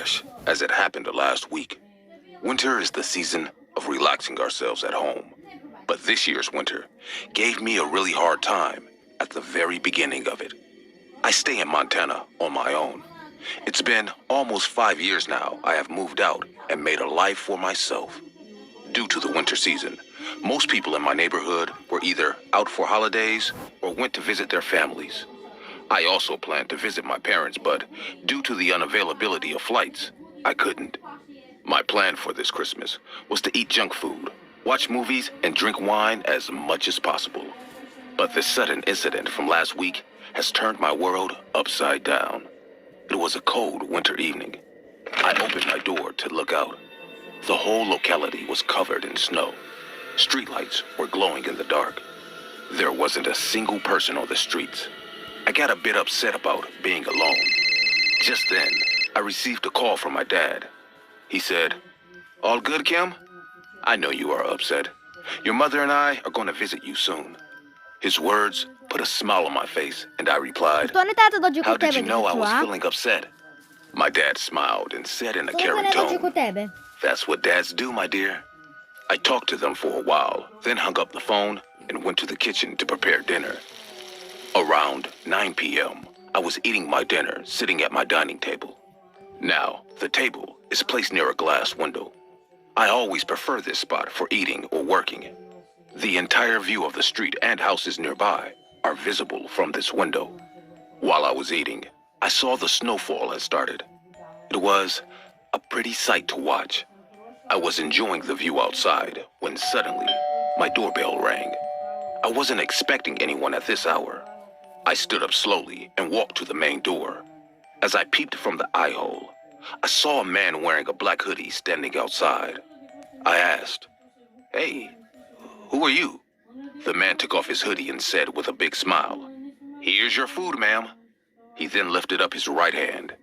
fresh as it happened last week. Winter is the season of relaxing ourselves at home. But this year's winter gave me a really hard time at the very beginning of it. I stay in Montana on my own. It's been almost 5 years now I have moved out and made a life for myself. Due to the winter season, most people in my neighborhood were either out for holidays or went to visit their families. I also planned to visit my parents, but due to the unavailability of flights, I couldn't. My plan for this Christmas was to eat junk food, watch movies, and drink wine as much as possible. But this sudden incident from last week has turned my world upside down. It was a cold winter evening. I opened my door to look out. The whole locality was covered in snow. Streetlights were glowing in the dark. There wasn't a single person on the streets. I got a bit upset about being alone. Just then, I received a call from my dad. He said, "All good, Kim? I know you are upset. Your mother and I are going to visit you soon." His words put a smile on my face, and I replied, "How did you know I was feeling upset?" My dad smiled and said in a caring tone, "That's what dads do, my dear." I talked to them for a while, then hung up the phone and went to the kitchen to prepare dinner. Around 9 p.m., I was eating my dinner sitting at my dining table. Now, the table is placed near a glass window. I always prefer this spot for eating or working. The entire view of the street and houses nearby are visible from this window. While I was eating, I saw the snowfall had started. It was a pretty sight to watch. I was enjoying the view outside when suddenly my doorbell rang. I wasn't expecting anyone at this hour. I stood up slowly and walked to the main door. As I peeped from the eye hole, I saw a man wearing a black hoodie standing outside. I asked, "Hey, who are you?" The man took off his hoodie and said with a big smile, "Here's your food, ma'am." He then lifted up his right hand.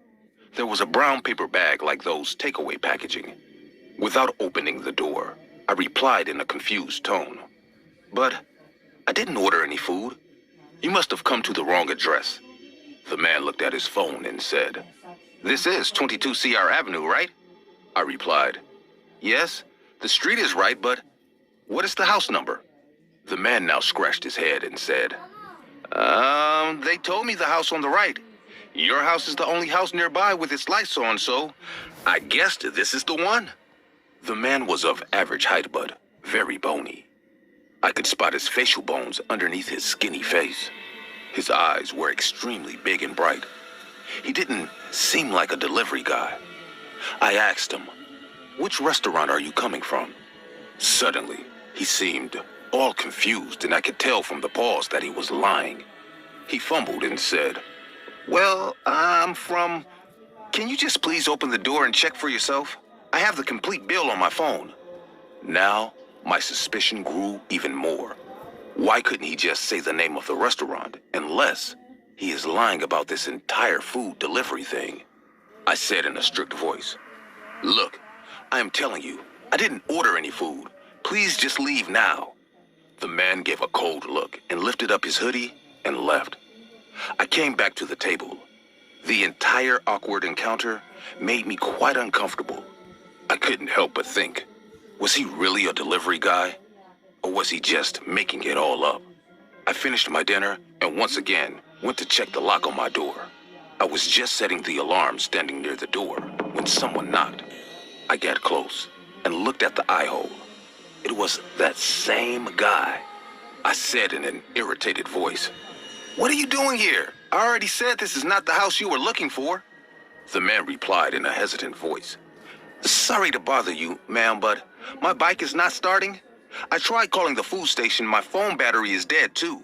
There was a brown paper bag like those takeaway packaging. Without opening the door, I replied in a confused tone, "But I didn't order any food. You must have come to the wrong address." The man looked at his phone and said, "This is 22 CR Avenue, right?" I replied, "Yes, the street is right, but what is the house number?" The man now scratched his head and said, They told me the house on the right. Your house is the only house nearby with its lights on, so I guessed this is the one." The man was of average height, but very bony. I could spot his facial bones underneath his skinny face. His eyes were extremely big and bright. He didn't seem like a delivery guy. I asked him, "Which restaurant are you coming from?" Suddenly, he seemed all confused, and I could tell from the pause that he was lying. He fumbled and said, "Well, I'm from... Can you just please open the door and check for yourself? I have the complete bill on my phone." Now, my suspicion grew even more. Why couldn't he just say the name of the restaurant, unless he is lying about this entire food delivery thing? I said in a strict voice, "Look, I am telling you, I didn't order any food. Please just leave now." The man gave a cold look and lifted up his hoodie and left. I came back to the table. The entire awkward encounter made me quite uncomfortable. I couldn't help but think, was he really a delivery guy? Or was he just making it all up? I finished my dinner and once again went to check the lock on my door. I was just setting the alarm standing near the door when someone knocked. I got close and looked at the eye hole. It was that same guy. I said in an irritated voice, "What are you doing here? I already said this is not the house you were looking for." The man replied in a hesitant voice, "Sorry to bother you, ma'am, but my bike is not starting. I tried calling the food station. My phone battery is dead, too.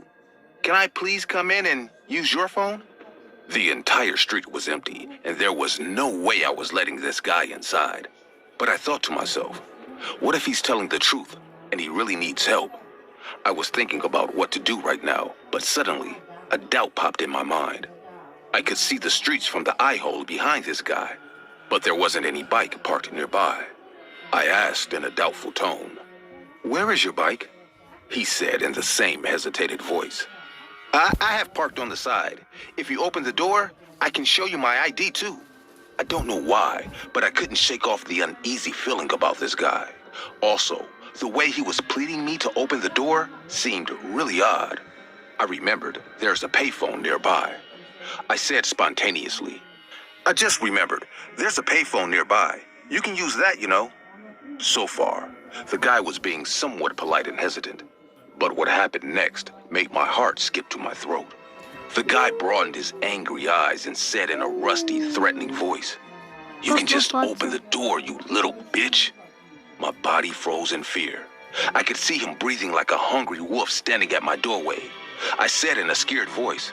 Can I please come in and use your phone?" The entire street was empty, and there was no way I was letting this guy inside. But I thought to myself, what if he's telling the truth and he really needs help? I was thinking about what to do right now, but suddenly a doubt popped in my mind. I could see the streets from the eye hole behind this guy, but there wasn't any bike parked nearby. I asked in a doubtful tone, "Where is your bike?" He said in the same hesitated voice, I have parked on the side. If you open the door, I can show you my ID too." I don't know why, but I couldn't shake off the uneasy feeling about this guy. Also, the way he was pleading me to open the door seemed really odd. I remembered there's a payphone nearby. I said spontaneously, I just remembered, there's a payphone nearby. You can use that, you know. So far, the guy was being somewhat polite and hesitant. But what happened next made my heart skip to my throat. The guy broadened his angry eyes and said in a rusty, threatening voice, You can just open the door, you little bitch. My body froze in fear. I could see him breathing like a hungry wolf standing at my doorway. I said in a scared voice,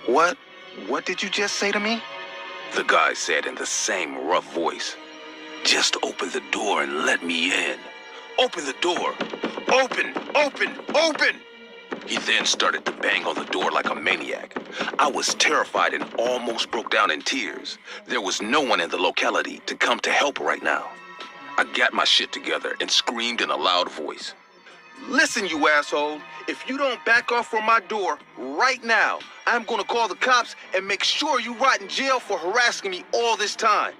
What? What did you just say to me? The guy said in the same rough voice, Just open the door and let me in. Open the door. Open, open, open. He then started to bang on the door like a maniac. I was terrified and almost broke down in tears. There was no one in the locality to come to help right now. I got my shit together and screamed in a loud voice. Listen, you asshole. If you don't back off from my door right now, I'm gonna call the cops and make sure you rot in jail for harassing me all this time.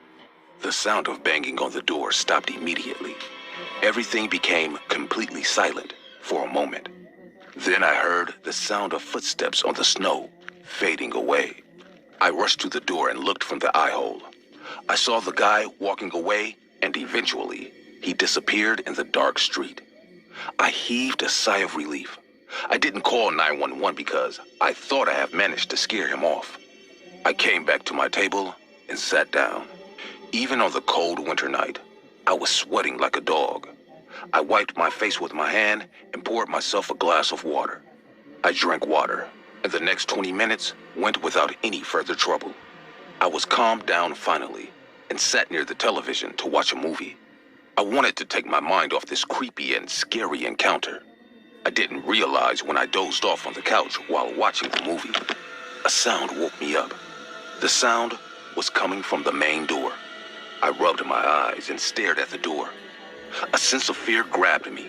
The sound of banging on the door stopped immediately. Everything became completely silent for a moment. Then I heard the sound of footsteps on the snow fading away. I rushed to the door and looked from the eye hole. I saw the guy walking away, and eventually he disappeared in the dark street. I heaved a sigh of relief. I didn't call 911 because I thought I had managed to scare him off. I came back to my table and sat down. Even on the cold winter night, I was sweating like a dog. I wiped my face with my hand and poured myself a glass of water. I drank water, and the next 20 minutes went without any further trouble. I was calmed down finally and sat near the television to watch a movie. I wanted to take my mind off this creepy and scary encounter. I didn't realize when I dozed off on the couch while watching the movie. A sound woke me up. The sound was coming from the main door. I rubbed my eyes and stared at the door. A sense of fear grabbed me.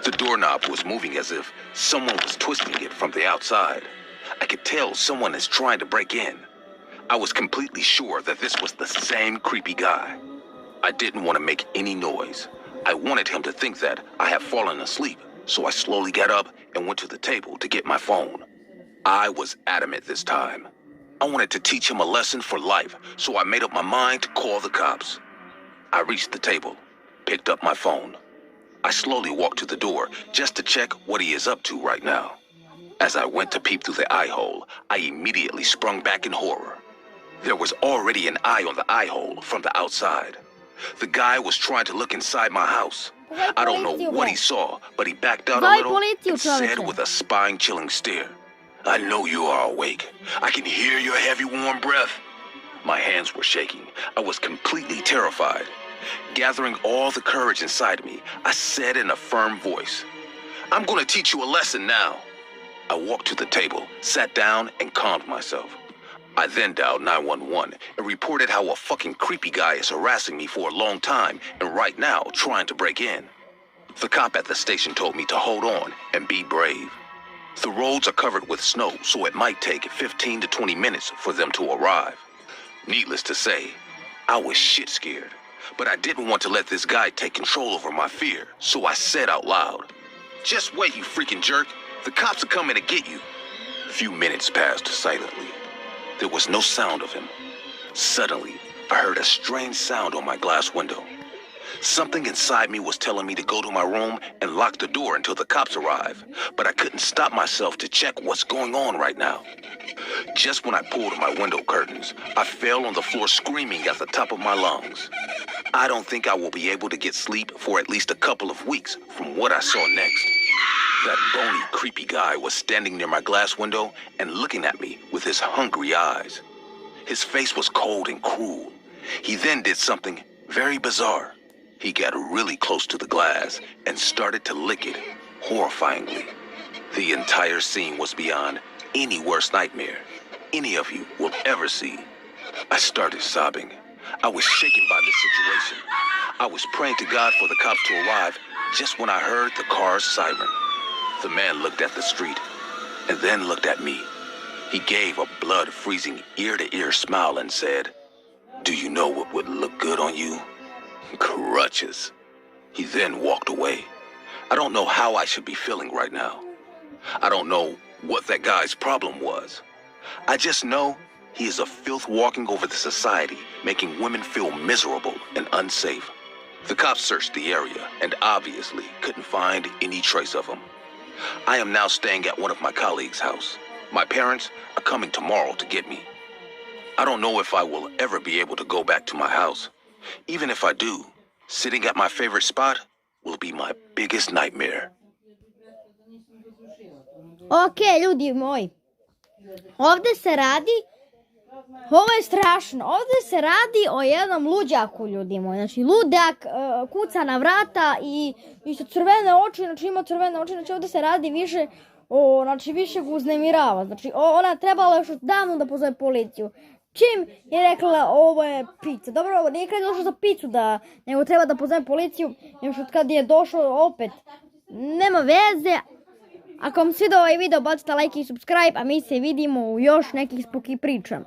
The doorknob was moving as if someone was twisting it from the outside. I could tell someone is trying to break in. I was completely sure that this was the same creepy guy. I didn't want to make any noise. I wanted him to think that I had fallen asleep, so I slowly got up and went to the table to get my phone. I was adamant this time. I wanted to teach him a lesson for life, so I made up my mind to call the cops. I reached the table, picked up my phone. I slowly walked to the door just to check what he is up to right now. As I went to peep through the eye hole, I immediately sprung back in horror. There was already an eye on the eye hole from the outside. The guy was trying to look inside my house. I don't know what he saw, but he backed out a little and said with a spine-chilling stare, I know you are awake. I can hear your heavy, warm breath. My hands were shaking. I was completely terrified. Gathering all the courage inside me, I said in a firm voice, I'm going to teach you a lesson now. I walked to the table, sat down, and calmed myself. I then dialed 911 and reported how a fucking creepy guy is harassing me for a long time and right now trying to break in. The cop at the station told me to hold on and be brave. The roads are covered with snow, so it might take 15 to 20 minutes for them to arrive. Needless to say, I was shit scared, but I didn't want to let this guy take control over my fear, so I said out loud, Just wait, you freaking jerk. The cops are coming to get you. A few minutes passed silently. There was no sound of him. Suddenly, I heard a strange sound on my glass window. Something inside me was telling me to go to my room and lock the door until the cops arrive, but I couldn't stop myself to check what's going on right now. Just when I pulled my window curtains, I fell on the floor screaming at the top of my lungs. I don't think I will be able to get sleep for at least a couple of weeks from what I saw next. That bony, creepy guy was standing near my glass window and looking at me with his hungry eyes. His face was cold and cruel. He then did something very bizarre. He got really close to the glass and started to lick it, horrifyingly. The entire scene was beyond any worst nightmare any of you will ever see. I started sobbing. I was shaken by the situation. I was praying to God for the cops to arrive just when I heard the car's siren. The man looked at the street and then looked at me. He gave a blood-freezing, ear-to-ear smile and said, Do you know what would look good on you? Crutches. He then walked away. I don't know how I should be feeling right now. I don't know what that guy's problem was. I just know he is a filth walking over the society, making women feel miserable and unsafe. The cops searched the area and obviously couldn't find any trace of him. I am now staying at one of my colleagues' house. My parents are coming tomorrow to get me. I don't know if I will ever be able to go back to my house. Even if I do, sitting at my favorite spot will be my biggest nightmare. Ok, ljudi moji, ovdje se radi, ovo je strašno, ovdje se radi o jednom luđaku, ljudi moji. Znači, ludak kuca na vrata i sa crvene oči, znači ima crvene oči, znači ovdje se radi više više ga uznemirava. Znači, ona trebala još davno da pozove policiju. Čim je rekla ovo je pizza. Dobro, ovo nije kad je došlo za pizzu nego treba da pozove policiju, još od kad je došlo opet. Nema veze. Ako vam svidio ovaj video, bacite like i subscribe, a mi se vidimo u još nekih spuki priča.